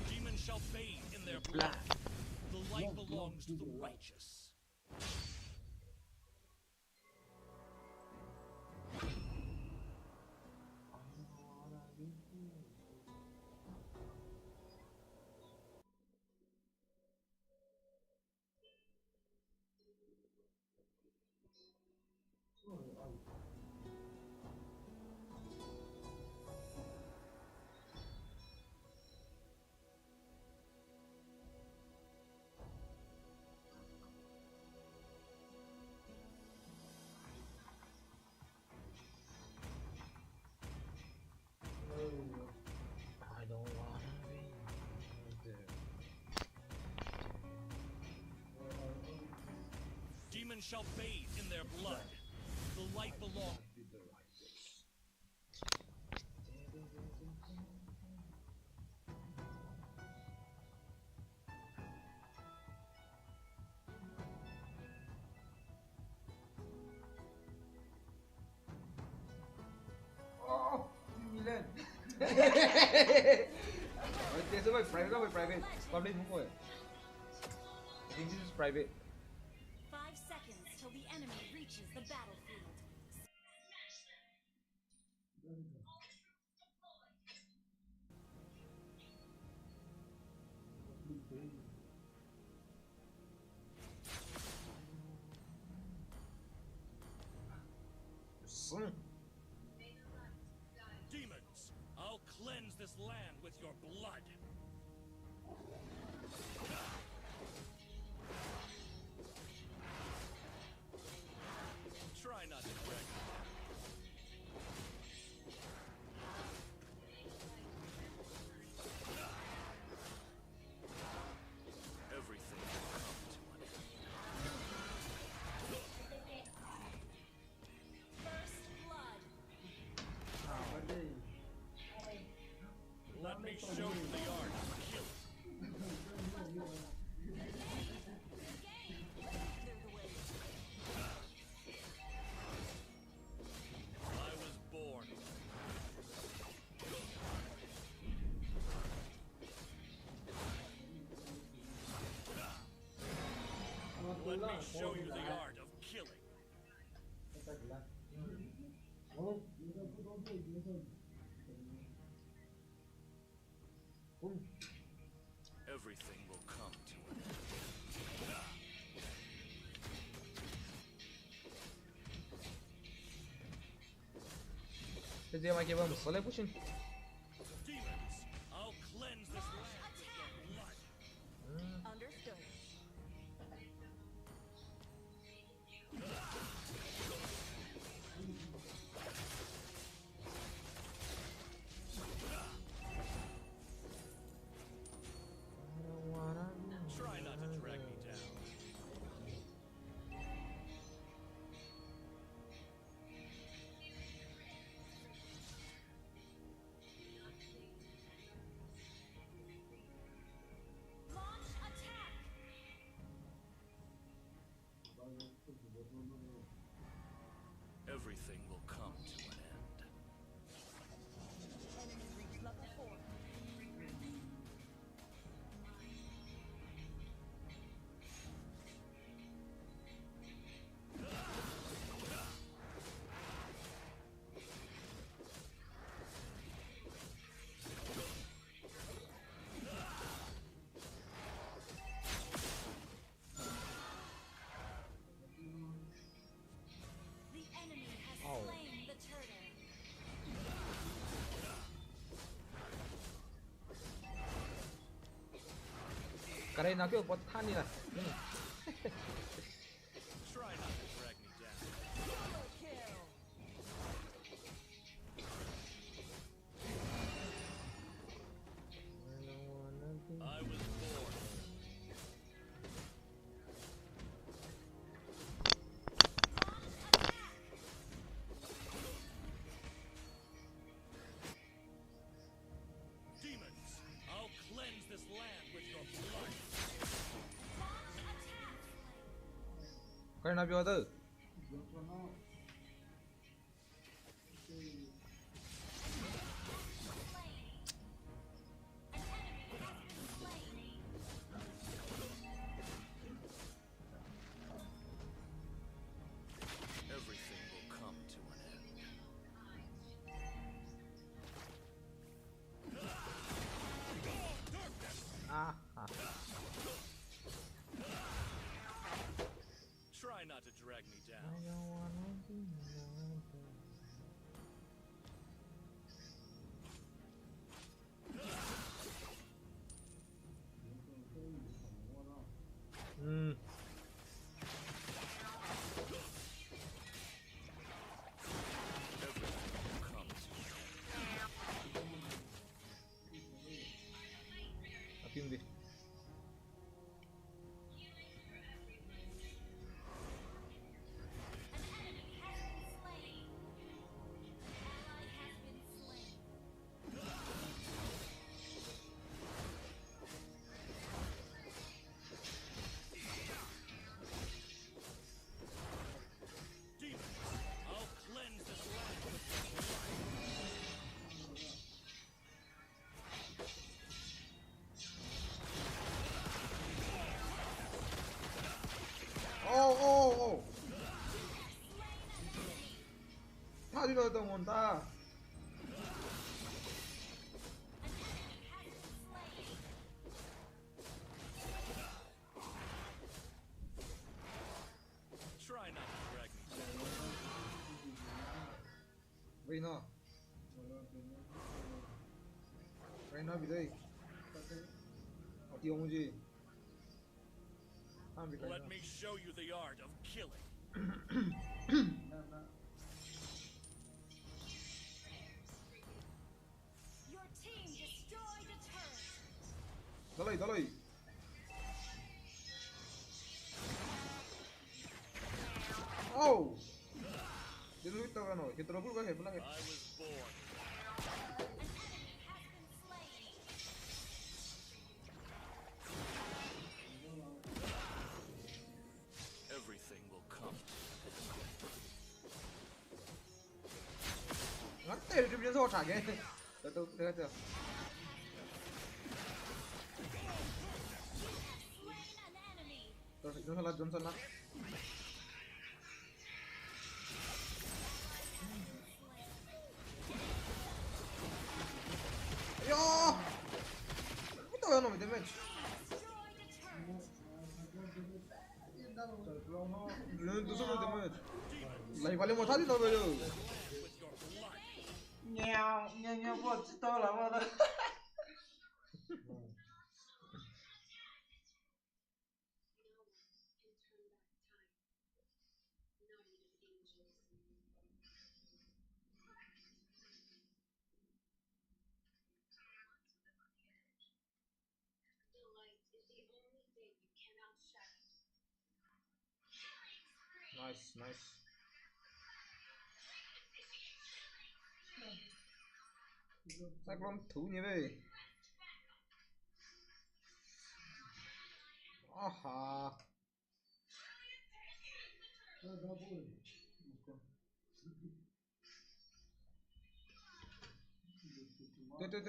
Demons shall bathe in their blood. The light belongs to the righteous. I don't wanna be Demons shall bathe in their blood. The light belongs. Oh, Milan. There's a private. Public move. I think this is private. 5 seconds till the enemy reaches the battlefield. Demons, I'll cleanse this land with your blood. Try not to drag me down. Everything will come to an end. First blood. Let me show you the art of killing. I was born. Let me show you the art of killing. Everything will come to an end. Dia makin bang, boleh pusing. Demons, I'll cleanse this land with your blood. Understood. Try not to drag me down. Launch attack. Everything will come to an end. Enemy reach level 4. The enemy has slain the turtle. Cái này nó kiểu có than đi này. Try not to drag me down. Double kill. I was born. Demons, I'll cleanse this land with your blood. Cái này nó biểu tử. đi rồi tao muốn ta. Try not to drag me down. Vì nó. Cái nó bị đây. Ở tiêu không gì? À, bị cái Let nó. me show you the art of killing. Your team destroyed a turret. Đó lấy. Oh! Đến lúc tao ra nổi, cái tao bút cái I was born. An enemy has been slain. Everything will come. ngắn tê cái biến do trả cái. Tôi được. Slain an enemy. Tôi nó là Johnson á. Yo! What the hell no damage? Destroyed a turret. Lên tôi số damage. Lấy vào lên một phát đi tao bây giờ. With your blood. Nheo vượt chứ to lắm rồi đó. Nice. Cyclone thú như vậy. Aha. Đây.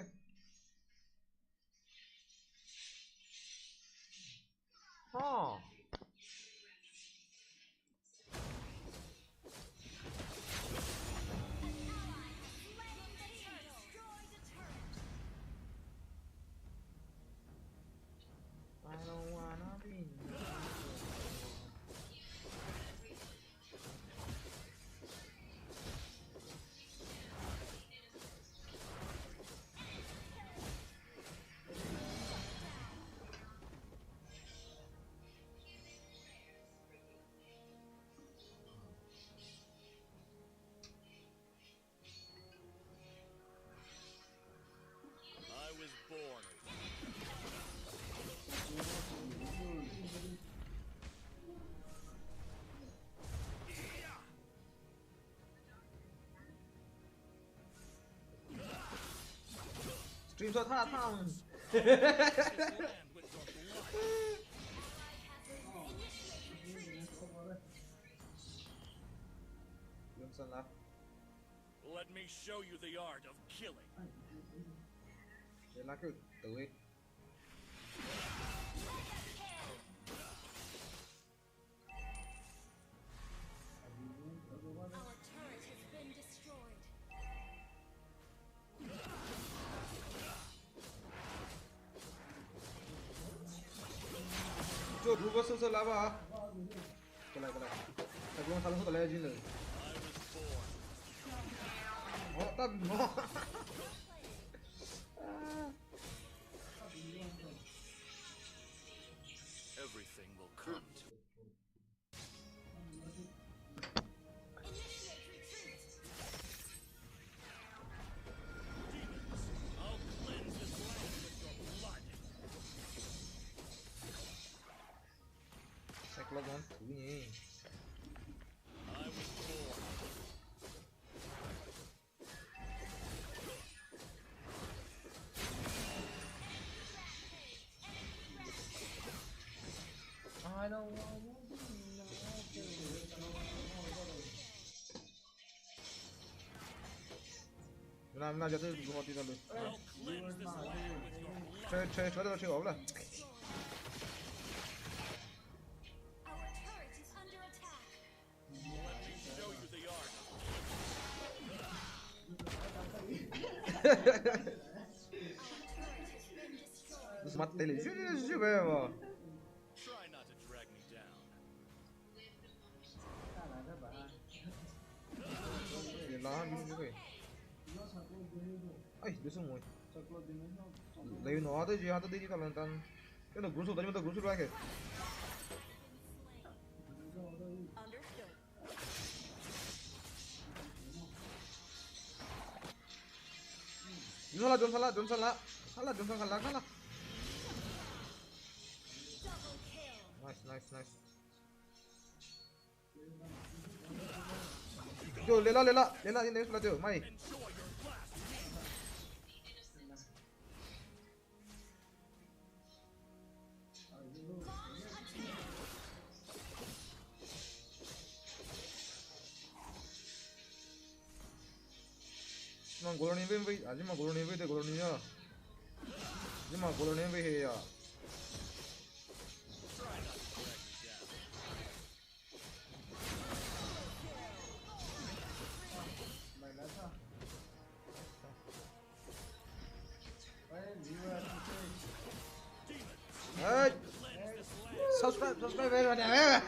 Oh. I don't wanna be. I was born. Stream cho tha thằng. Land with your blood. Johnson là. Let me show you the art of killing. Đây là cái tử ấy. Our turret has been destroyed. Cho đủ vào sơ lá vào. Cái này. Thằng con thằng không lấy gì nữa. I was born. Tao nó. Everything will come to. Initiate retreat. Demons, I'll cleanse this land with your blood. Cyclone thú nhỉ. I was born. I don't want Làm cho tôi gọi đi ra luôn. I'll cleanse this land with your blood. Chơi ổn rồi. Our turret is under attack. Let me show you the art. Smatteili. Shoo velho. Try not to drag me down. Lá, bicho velho. Ai, deixa muito. Lấy nó tới gì hắn tới đi cả lần tan. Cái nó cuốn sụt tao nhưng mà tao cuốn sụt ra kìa. Understood. Don't salah. Salah. Double kill. Nice. Yo, ले ला ini sudah tuh, mai. Enjoy your last Mang golongan ini, aja mah golongan ini deh golongannya. Aja mah golongan ini ya. try not to drag me down. Hey, Cleanse this land. subscribe về nè.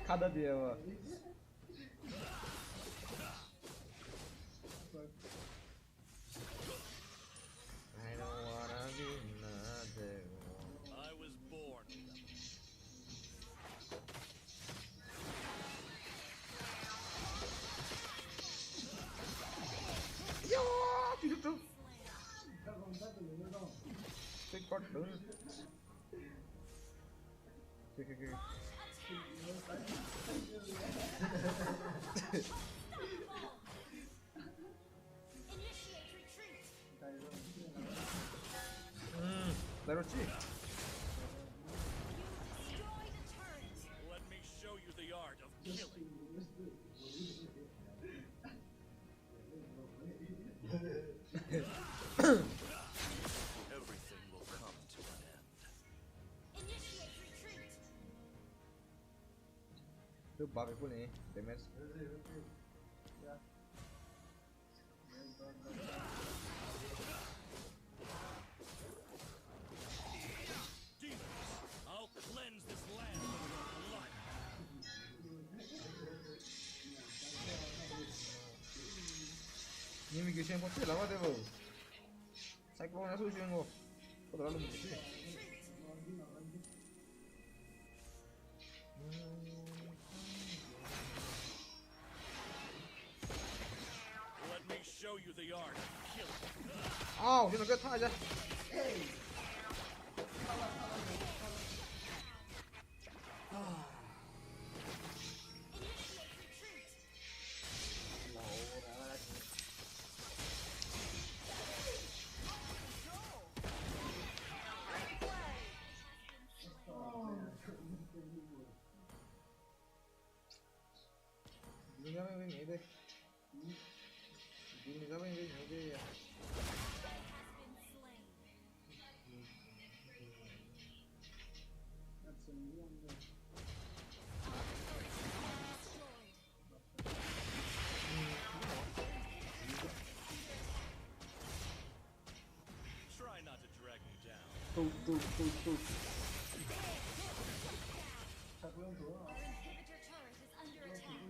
Kada dia mah. I don't wanna be another one. I was born with them. Yo, hidup tuh. Take part dong. Okay. Initiate retreat. Leroci. Destroy the turret. Let me show you the art of killing. Everything will come to an end. Initiate retreat. Tuh bug aku nih, damage. Demons, I'll cleanse this land with your blood. Ini migration pasti lama deh bro. Cyclone langsung sih nggak. Kok terlalu begitu? Let me show you the art of killing. Aw, dia nak aja. Initiate retreat. Ini apa yang ini deh? Ini apa yang ini deh ya? Has been slain. Try not to drag me down. Tuh. Our inhibitor turret is under attack.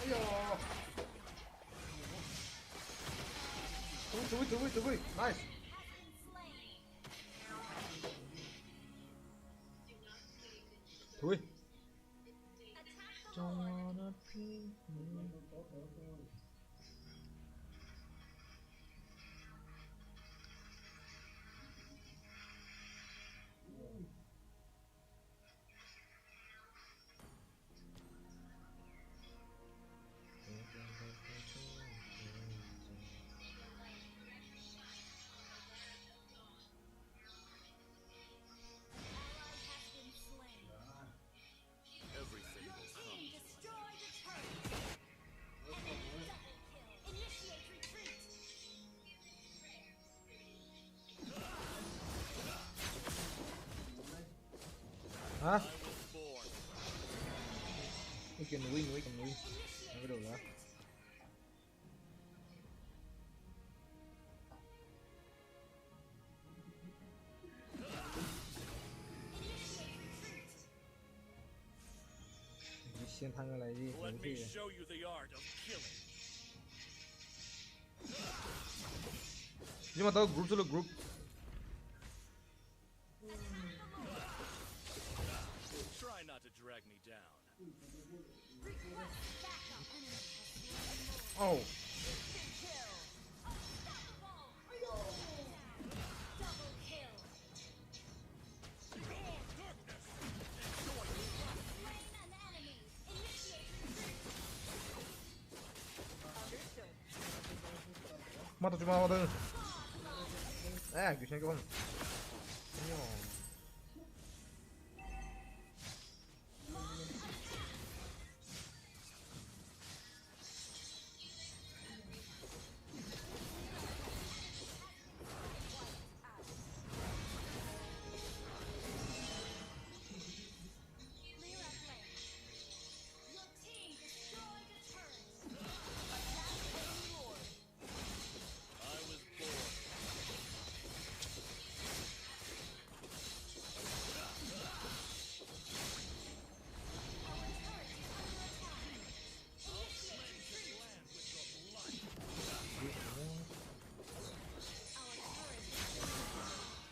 Ayo. Tunggu. Nice. Has been slain. Tunggu. Attack the Lord. Has been slain. Everything will come. Destroy the turret. Enemy hả? I was born. We can win. Không có được nữa. Xuyên thăng là gì? Let me show you the art of killing. Nhưng mà tao group solo group. Try not to drag me down. Oh. Mata cuma mata. Güçlen kapan. I was born.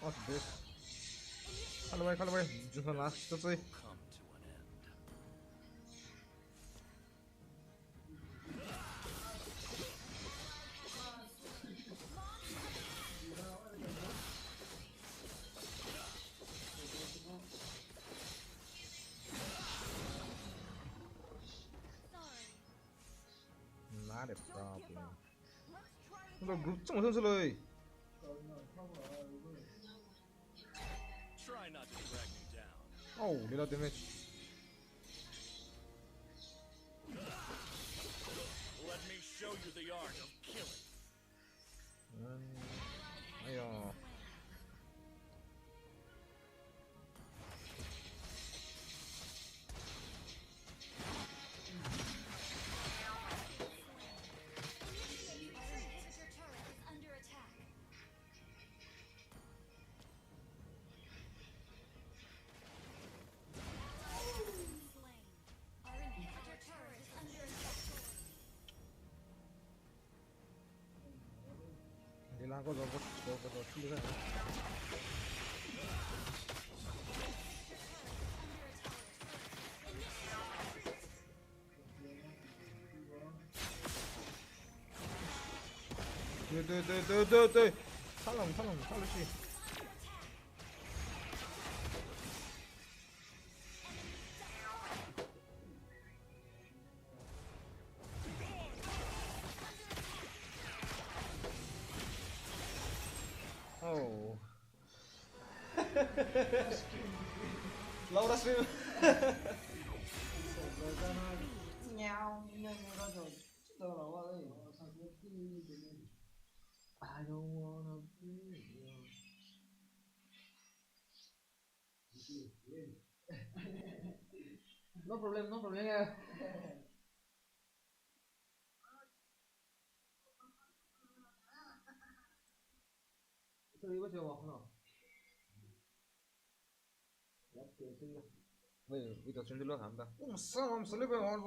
What's this? Call away. Just one last. Let's see. Come to an end. Not a problem. 너 group 좀 선수를. Try not to drag me down. Oh, little damage. Let me show you the art of killing. 아야. 딜한 거 저거 틀리잖아. 네. 살려시. Oh. Laura stream. nhau nhưng ra rồi đâu là qua đây I don't wanna be no problem nha Siri có chiều không nào bây giờ stream tới lúc hả ta? Sao không sleeping on